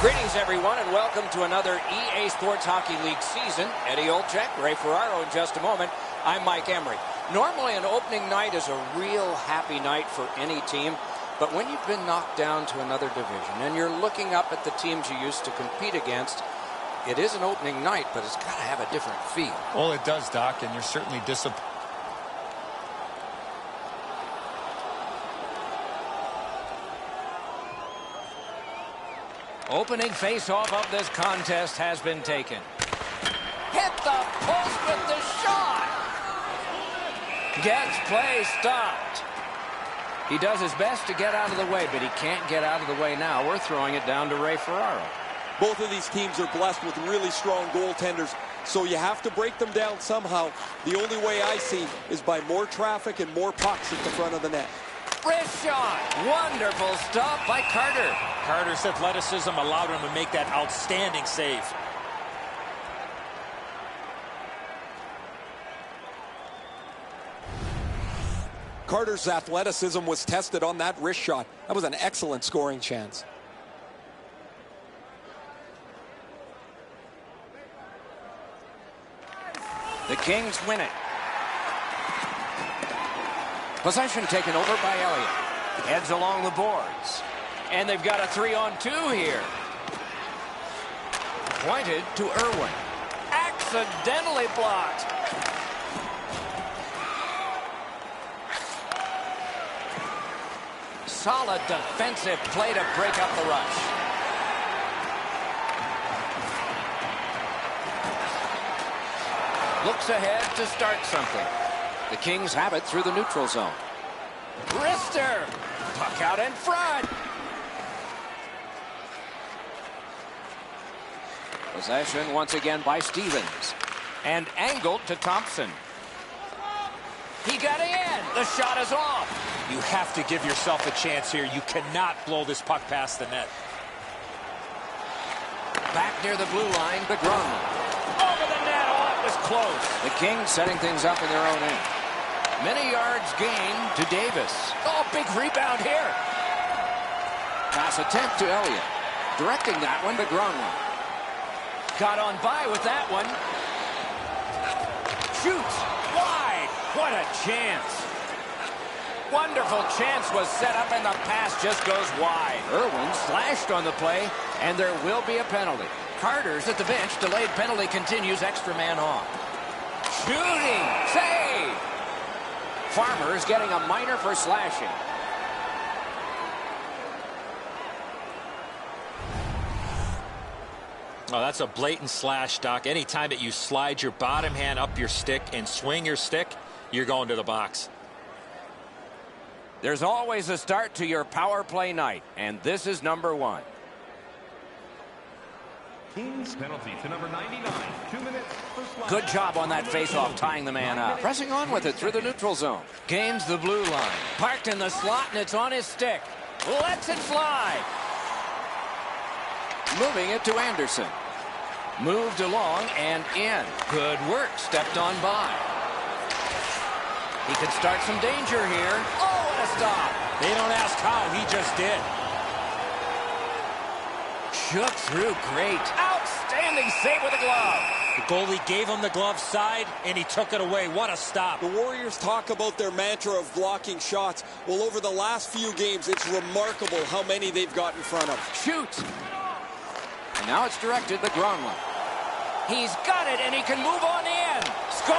Greetings, everyone, and welcome to another EA Sports Hockey League season. Eddie Olczyk, Ray Ferraro in just a moment. I'm Mike Emery. Normally, an opening night is a real happy night for any team. But when you've been knocked down to another division and you're looking up at the teams you used to compete against, it is an opening night, but it's got to have a different feel. Well, it does, Doc, and you're certainly disappointed. Opening face-off of this contest has been taken. Hit the post with the shot. Gets play stopped. He does his best to get out of the way, but he can't get out of the way now. We're throwing it down to Ray Ferraro. Both of these teams are blessed with really strong goaltenders, so you have to break them down somehow. The only way I see is by more traffic and more pucks at the front of the net. Wrist shot. Wonderful stop by Carter. Carter's athleticism allowed him to make that outstanding save. Carter's athleticism was tested on that wrist shot. That was an excellent scoring chance. The Kings win it. Possession taken over by Elliott. Heads along the boards. And they've got a 3-on-2 here. Pointed to Irwin. Accidentally blocked. Solid defensive play to break up the rush. Looks ahead to start something. The Kings have it through the neutral zone. Wrister! Puck out in front. Possession once again by Stevens. And angled to Thompson. He got in. The shot is off. You have to give yourself a chance here. You cannot blow this puck past the net. Back near the blue line, Begron. Over the net. Oh, it was close. The Kings setting things up in their own end. Many yards gained to Davis. Oh, big rebound here. Pass attempt to Elliott. Directing that one, Begron. Got on by with that one. Shoots. Wide. What a chance. Wonderful chance was set up, and the pass just goes wide. Irwin slashed on the play, and there will be a penalty. Carter's at the bench. Delayed penalty continues. Extra man on. Shooting. Save. Farmer's getting a minor for slashing. Oh, that's a blatant slash, Doc. Anytime that you slide your bottom hand up your stick and swing your stick, you're going to the box. There's always a start to your power play night, and this is number one. Kings penalty to number 99. 2 minutes. Good job on that faceoff, tying the man up. Pressing on with it through the neutral zone. Gains the blue line. Parked in the slot, and it's on his stick. Lets it fly. Moving it to Anderson. Moved along and in. Good work. Stepped on by. He could start some danger here. Oh, what a stop. They don't ask how. He just did. Shook through great. Outstanding save with the glove. The goalie gave him the glove side, and he took it away. What a stop. The Warriors talk about their mantra of blocking shots. Well, over the last few games, it's remarkable how many they've got in front of. Shoots. And now it's directed to Gronlund. He's got it, and he can move on in. Score!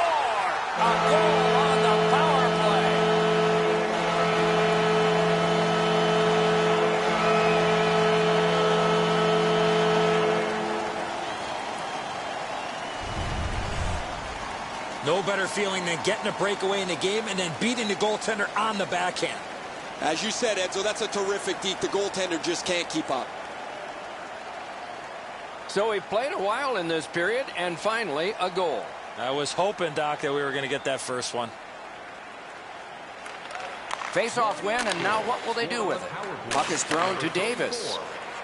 A goal on the power play. No better feeling than getting a breakaway in the game and then beating the goaltender on the backhand. As you said, Edzo, that's a terrific deke. The goaltender just can't keep up. So he played a while in this period, and finally a goal. I was hoping, Doc, that we were going to get that first one. Face-off win, and now what will they do with it? Puck is thrown to Davis.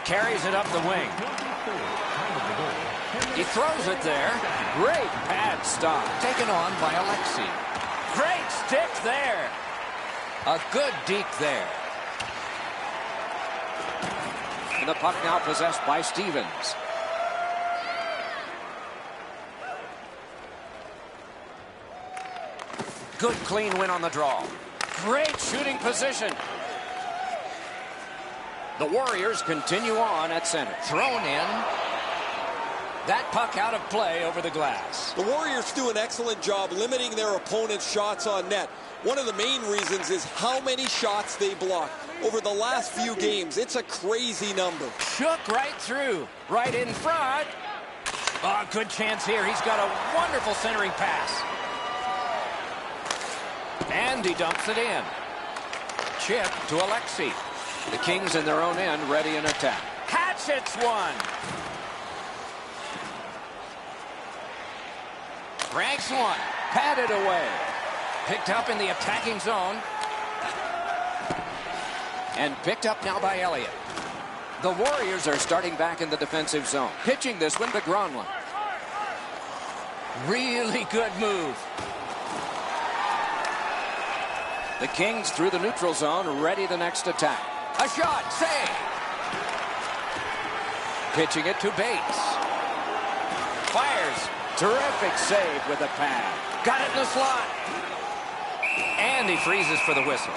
Carries it up the wing. He throws it there. Great pad stop. Taken on by Alexi. Great stick there. A good deke there. And the puck now possessed by Stevens. Good clean win on the draw. Great shooting position. The Warriors continue on at center. Thrown in. That puck out of play over the glass. The Warriors do an excellent job limiting their opponent's shots on net. One of the main reasons is how many shots they block. Over the last few games, it's a crazy number. Shook right through. Right in front. Oh, good chance here. He's got a wonderful centering pass. And he dumps it in. Chip to Alexi. The Kings in their own end, ready in attack. Hatchets one. Ranks one. Patted away. Picked up in the attacking zone. And picked up now by Elliott. The Warriors are starting back in the defensive zone. Pitching this one to Gronlund. Really good move. The Kings through the neutral zone, ready the next attack. A shot, save. Pitching it to Bates. Fires. Terrific save with a pad. Got it in the slot. And he freezes for the whistle.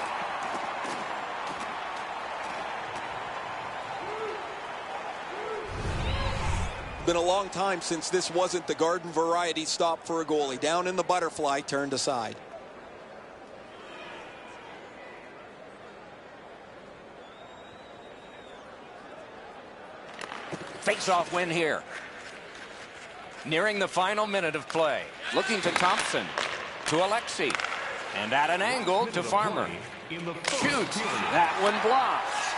Been a long time since this wasn't the garden variety stop for a goalie. Down in the butterfly, turned aside. Face-off win here. Nearing the final minute of play. Looking to Thompson. To Alexi. And at an angle to Farmer. Shoots. That one blocks.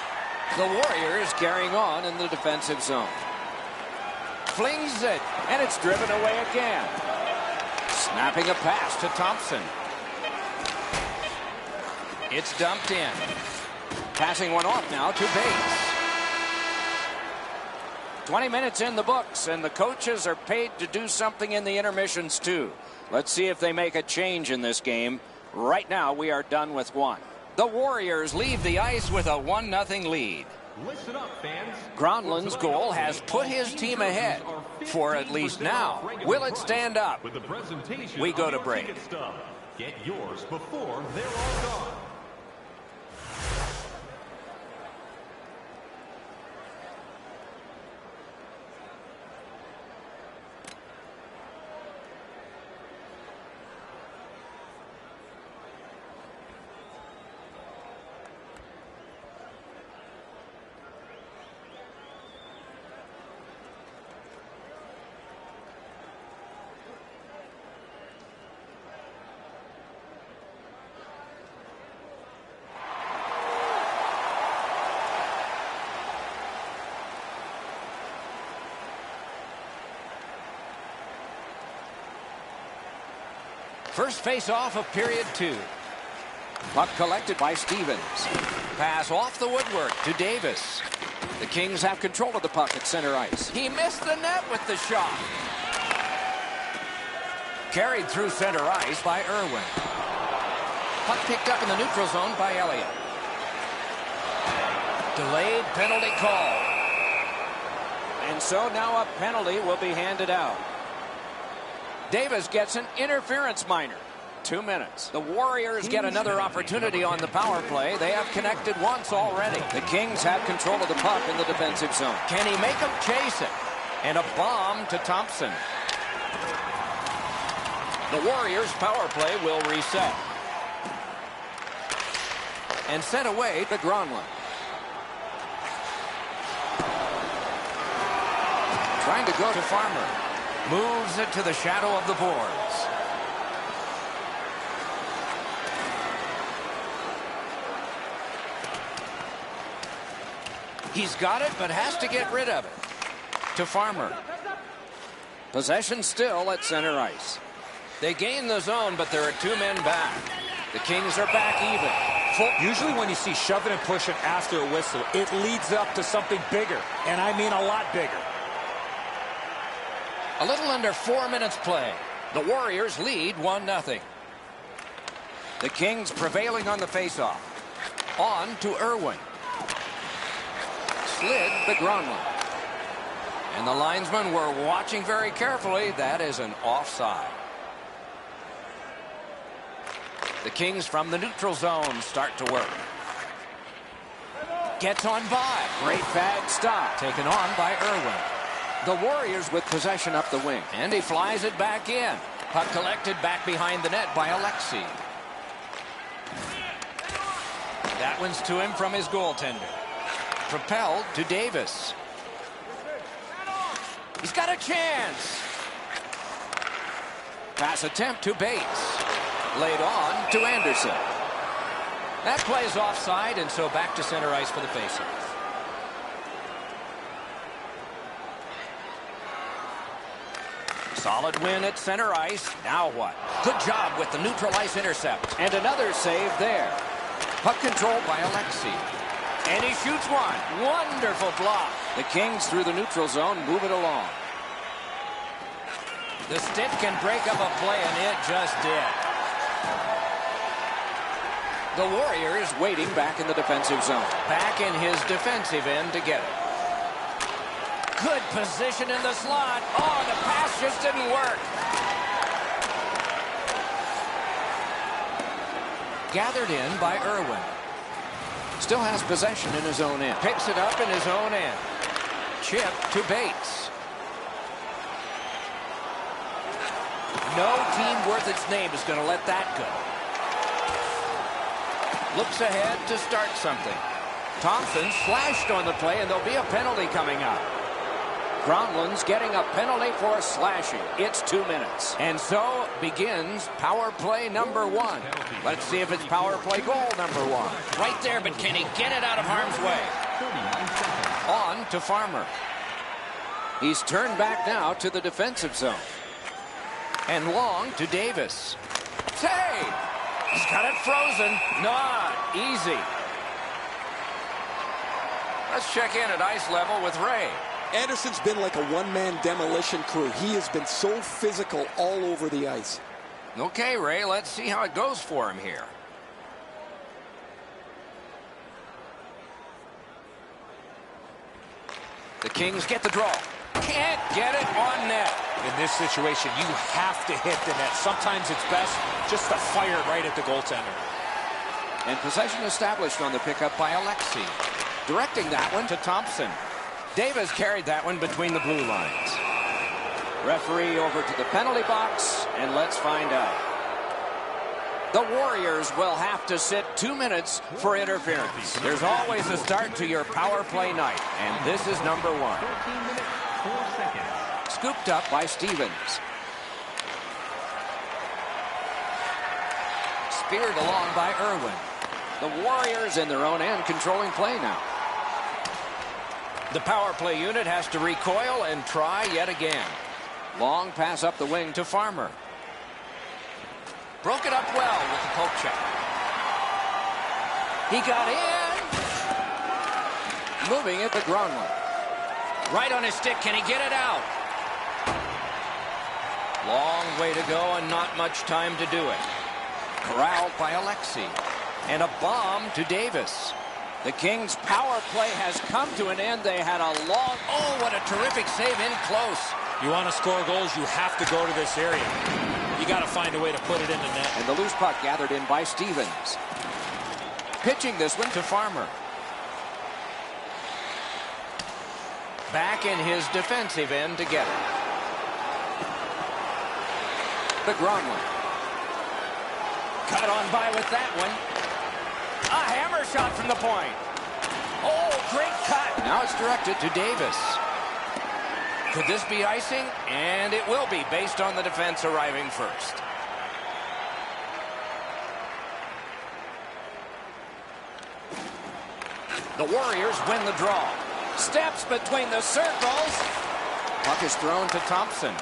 The Warriors carrying on in the defensive zone. Flings it. And it's driven away again. Snapping a pass to Thompson. It's dumped in. Passing one off now to Bates. 20 minutes in the books, and the coaches are paid to do something in the intermissions too. Let's see if they make a change in this game. Right now, we are done with one. The Warriors leave the ice with a 1-0 lead. Listen up, fans. Gronlund's goal has put his team ahead, for at least now. Will it stand up? With the presentation We go of to your break. ticket stub. Get yours before they're all gone. First face-off of period 2. Puck collected by Stevens. Pass off the woodwork to Davis. The Kings have control of the puck at center ice. He missed the net with the shot. Carried through center ice by Irwin. Puck picked up in the neutral zone by Elliott. Delayed penalty call. And so now a penalty will be handed out. Davis gets an interference minor. 2 minutes. The Warriors get another opportunity on the power play. They have connected once already. The Kings have control of the puck in the defensive zone. Can he make them chase it? And a bomb to Thompson. The Warriors' power play will reset. And sent away to Gronlund. Trying to go to Farmer. Moves it to the shadow of the boards. He's got it, but has to get rid of it. To Farmer. Possession still at center ice. They gain the zone, but there are 2 men back. The Kings are back even. Usually when you see shoving and pushing after a whistle, it leads up to something bigger, and I mean a lot bigger. A little under 4 minutes play. The Warriors lead 1-0. The Kings prevailing on the faceoff. On to Irwin. slid the Gronlund. And the linesmen were watching very carefully. That is an offside. The Kings from the neutral zone start to work. Gets on by. Great bag stop. Taken on by Irwin. The Warriors with possession up the wing. And he flies it back in. Puck collected back behind the net by Alexei. That one's to him from his goaltender. Propelled to Davis. He's got a chance. Pass attempt to Bates. Laid on to Anderson. That plays offside, and so back to center ice for the faceoff. Solid win at center ice. Now what? Good job with the neutral ice intercept. And another save there. Puck control by Alexei. And he shoots one. Wonderful block. The Kings through the neutral zone move it along. The stick can break up a play, and it just did. The Warriors waiting back in the defensive zone. Back in his defensive end to get it. Good position in the slot. Oh, the pass just didn't work. Gathered in by Irwin. Still has possession in his own end. Picks it up in his own end. Chip to Bates. No team worth its name is going to let that go. Looks ahead to start something. Thompson slashed on the play, and there'll be a penalty coming up. Gronlund's getting a penalty for slashing. It's 2 minutes. And so begins power play number 1. Let's see if it's power play goal number 1. Right there, but can he get it out of harm's way? On to Farmer. He's turned back now to the defensive zone. And long to Davis. Save! He's got it frozen. Not easy. Let's check in at ice level with Ray. Anderson's been like a one-man demolition crew. He has been so physical all over the ice. Okay, Ray, let's see how it goes for him here. The Kings get the draw. Can't get it on net. In this situation, you have to hit the net. Sometimes it's best just to fire it right at the goaltender. And possession established on the pickup by Alexei. Directing that one to Thompson. Davis carried that one between the blue lines. Referee over to the penalty box, and let's find out. The Warriors will have to sit 2 minutes for interference. There's always a start to your power play night, and this is number 1. 13 minutes, 4 seconds. Scooped up by Stevens. Speared along by Irwin. The Warriors in their own end controlling play now. The power play unit has to recoil and try yet again. Long pass up the wing to Farmer. Broke it up well with the poke check. He got in. Moving it to Gronlund. Right on his stick. Can he get it out? Long way to go and not much time to do it. Corralled by Alexei. And a bomb to Davis. The Kings' power play has come to an end. They had a long... Oh, what a terrific save in close. You want to score goals, you have to go to this area. You got to find a way to put it in the net. And the loose puck gathered in by Stevens. Pitching this one to Farmer. Back in his defensive end to get it. The Gronlund. Cut on by with that one. A hammer shot from the point. Oh, great cut. Now it's directed to Davis. Could this be icing? And it will be based on the defense arriving first. The Warriors win the draw. Steps between the circles. Puck is thrown to Thompson.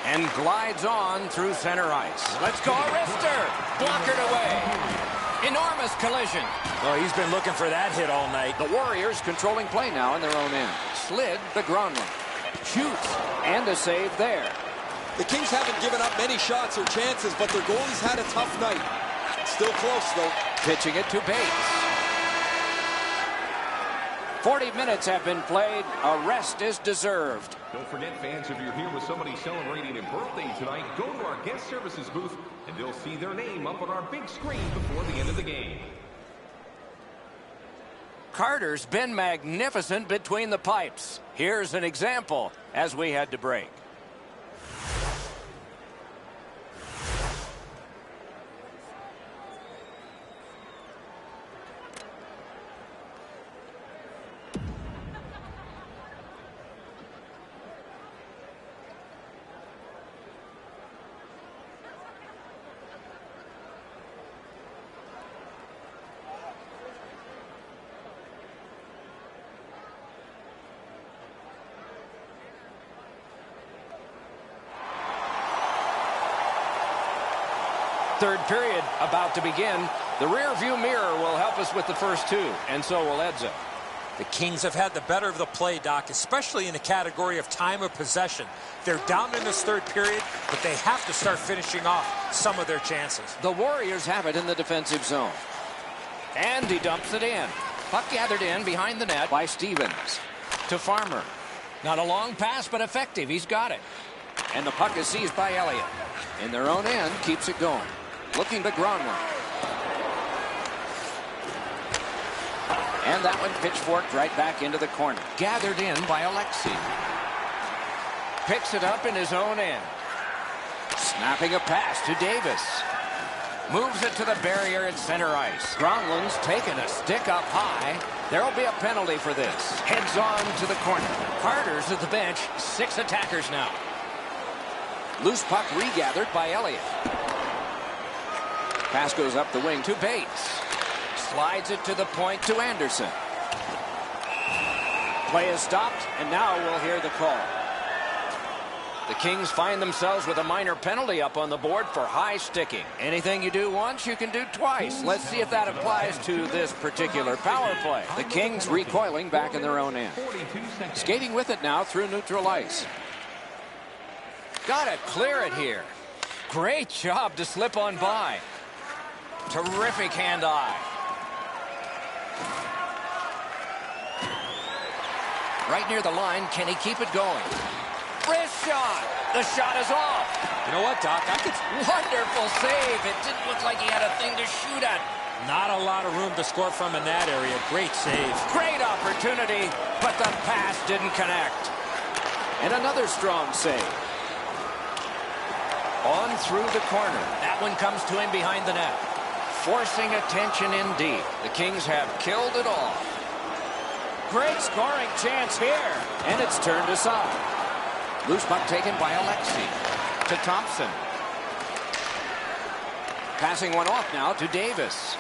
And glides on through center ice. Let's go, Arister. Blockered away. Enormous collision. Well, he's been looking for that hit all night. The Warriors controlling play now in their own end. Slid the Gronlund. Shoots. And a save there. The Kings haven't given up many shots or chances, but their goalie's had a tough night. Still close, though. Pitching it to Bates. 40 minutes have been played. A rest is deserved. Don't forget, fans, if you're here with somebody celebrating a birthday tonight, go to our guest services booth, and they'll see their name up on our big screen before the end of the game. Carter's been magnificent between the pipes. Here's an example as we head to break. Third period about to begin. The rear view mirror will help us with the first two, and so will Edzo. The Kings have had the better of the play, Doc, especially in the category of time of possession. They're down in this third period, but they have to start finishing off some of their chances. The Warriors have it in the defensive zone. And he dumps it in. Puck gathered in behind the net by Stevens. To Farmer. Not a long pass, but effective. He's got it. And the puck is seized by Elliott. In their own end, keeps it going. Looking to Gamla. And that one pitchforked right back into the corner. Gathered in by Alexei. Picks it up in his own end. Snapping a pass to Davis. Moves it to the barrier at center ice. Gronlund's taking a stick up high. There will be a penalty for this. Heads on to the corner. Carter's at the bench. 6 attackers now. Loose puck regathered by Elliott. Pass goes up the wing to Bates. Slides it to the point to Anderson. Play is stopped, and now we'll hear the call. The Kings find themselves with a minor penalty up on the board for high sticking. Anything you do once, you can do twice. Let's see if that applies to this particular power play. The Kings recoiling back in their own end. Skating with it now through neutral ice. Got to clear it here. Great job to slip on by. Terrific hand-eye. Right near the line, can he keep it going? Wrist shot. The shot is off. You know what, Doc? Wonderful save. It didn't look like he had a thing to shoot at. Not a lot of room to score from in that area. Great save. Great opportunity, but the pass didn't connect. And another strong save. On through the corner. That one comes to him behind the net. Forcing attention indeed. The Kings have killed it all. Great scoring chance here. And it's turned aside. Loose puck taken by Alexei. To Thompson. Passing one off now to Davis.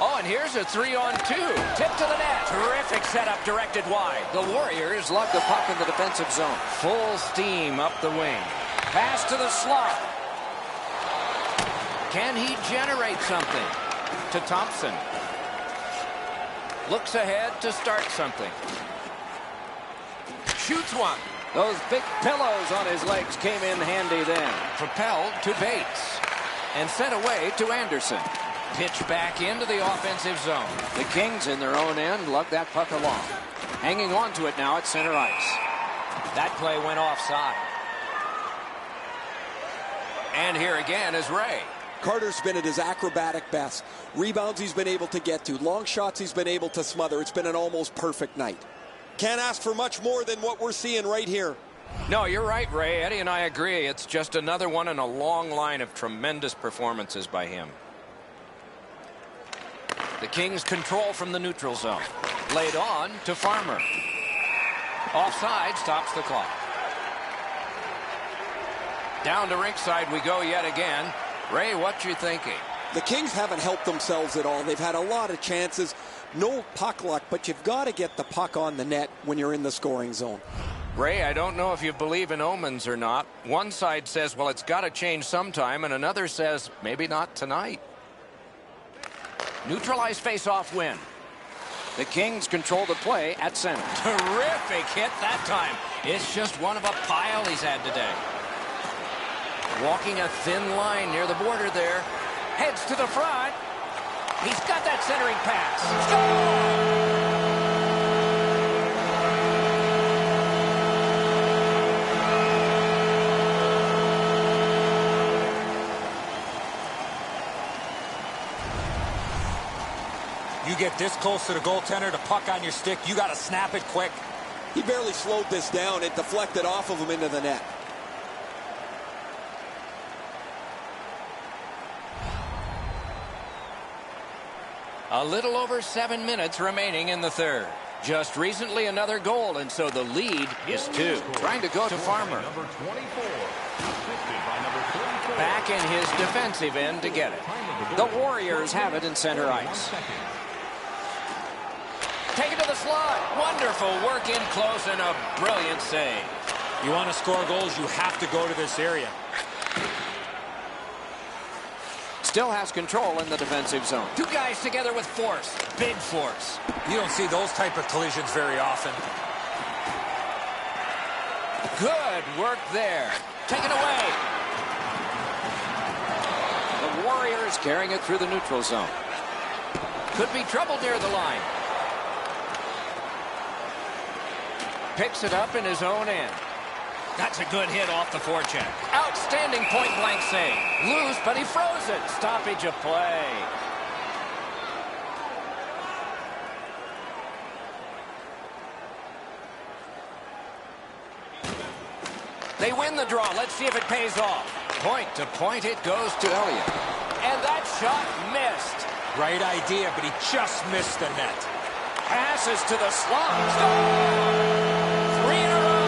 Oh, and here's a 3-on-2. Tip to the net. Terrific setup directed wide. The Warriors lug the puck in the defensive zone. Full steam up the wing. Pass to the slot. Can he generate something? To Thompson. Looks ahead to start something. Shoots one. Those big pillows on his legs came in handy then. Propelled to Bates. And sent away to Anderson. Pitch back into the offensive zone. The Kings in their own end lug that puck along. Hanging on to it now at center ice. That play went offside. And here again is Ray. Carter's been at his acrobatic best. Rebounds he's been able to get to. Long shots he's been able to smother. It's been an almost perfect night. Can't ask for much more than what we're seeing right here. No, you're right, Ray. Eddie and I agree. It's just another one in a long line of tremendous performances by him. The Kings control from the neutral zone. Laid on to Farmer. Offside stops the clock. Down to rinkside we go yet again. Ray, what you thinking? The Kings haven't helped themselves at all. They've had a lot of chances. No puck luck, but you've got to get the puck on the net when you're in the scoring zone. Ray, I don't know if you believe in omens or not. One side says, well, it's got to change sometime, and another says, maybe not tonight. Neutralized face-off win. The Kings control the play at center. Terrific hit that time. It's just one of a pile he's had today. Walking a thin line near the border there. Heads to the front. He's got that centering pass. Score! You get this close to the goaltender, the puck on your stick, you got to snap it quick. He barely slowed this down. It deflected off of him into the net. A little over 7 minutes remaining in the third. Just recently another goal, and so the lead is 2. Trying to go to Farmer. Number 24. Assisted by number 34. Back in his defensive end to get it. The Warriors have it in center ice. Take it to the slot. Wonderful work in close and a brilliant save. You want to score goals, you have to go to this area. Still has control in the defensive zone. 2 guys together with force. Big force. You don't see those type of collisions very often. Good work there. Taken away. The Warriors carrying it through the neutral zone. Could be trouble near the line. Picks it up in his own end. That's a good hit off the forecheck. Outstanding point-blank save. Loose, but he froze it. Stoppage of play. They win the draw. Let's see if it pays off. Point to point it goes to Elliott. And that shot missed. Right idea, but he just missed the net. Passes to the slot. Score! 3 in a row.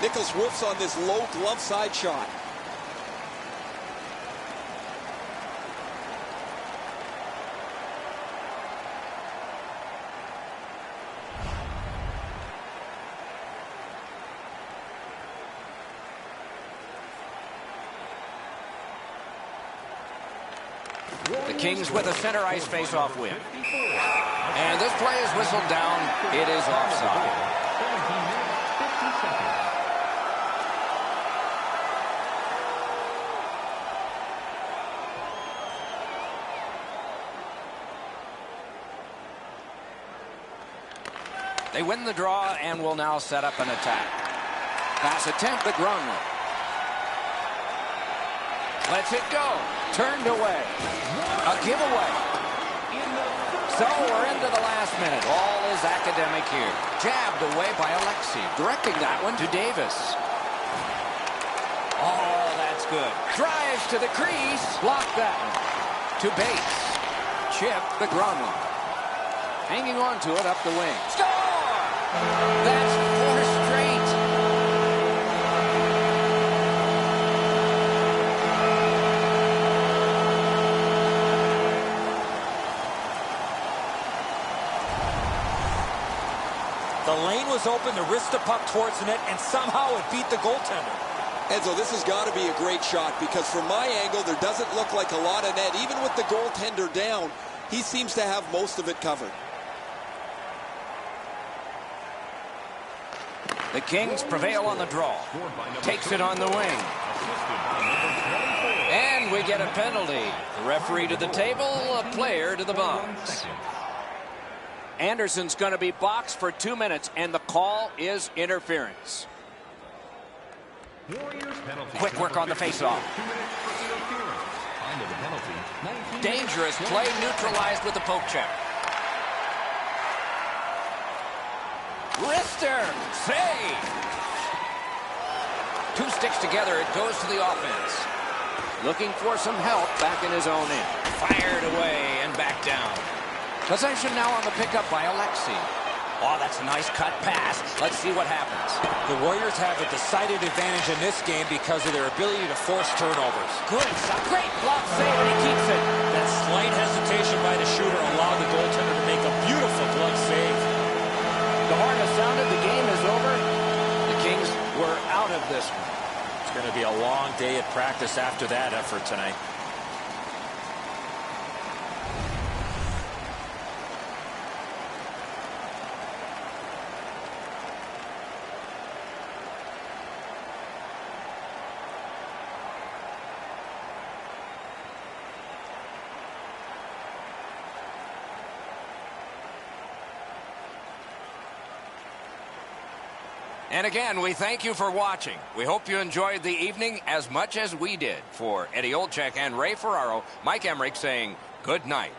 Nichols whiffs on this low glove side shot. The Kings with a center ice face-off win. And this play is whistled down. It is offside. 17 minutes, 50 seconds. They win the draw and will now set up an attack. Pass attempt to Gamla. Lets it go. Turned away. A giveaway. So we're into the last minute. All is academic here. Jabbed away by Alexei. Directing that one to Davis. Oh, that's good. Drives to the crease. Blocked that one. To Bates. Chip the Gamla. Hanging on to it up the wing. Score! That's 4 straight. The lane was open to wrist the puck towards the net, and somehow it beat the goaltender. Enzo, this has got to be a great shot because from my angle, there doesn't look like a lot of net. Even with the goaltender down, he seems to have most of it covered. The Kings prevail on the draw. Takes it on the wing. And we get a penalty. The referee to the table, a player to the box. Anderson's going to be boxed for 2 minutes, and the call is interference. Quick work on the faceoff. Dangerous play neutralized with the poke check. Wrister, save. 2 sticks together, it goes to the offense. Looking for some help back in his own end. Fired away and back down. Possession now on the pickup by Alexei. Oh, that's a nice cut pass. Let's see what happens. The Warriors have a decided advantage in this game because of their ability to force turnovers. Good, great block save, and he keeps it. That slight hesitation by the shooter allowed the goaltender to make a beautiful glove save. The horn has sounded. The game is over. The Kings were out of this one. It's going to be a long day at practice after that effort tonight. And again, we thank you for watching. We hope you enjoyed the evening as much as we did. For Eddie Olczyk and Ray Ferraro, Mike Emmerich saying good night.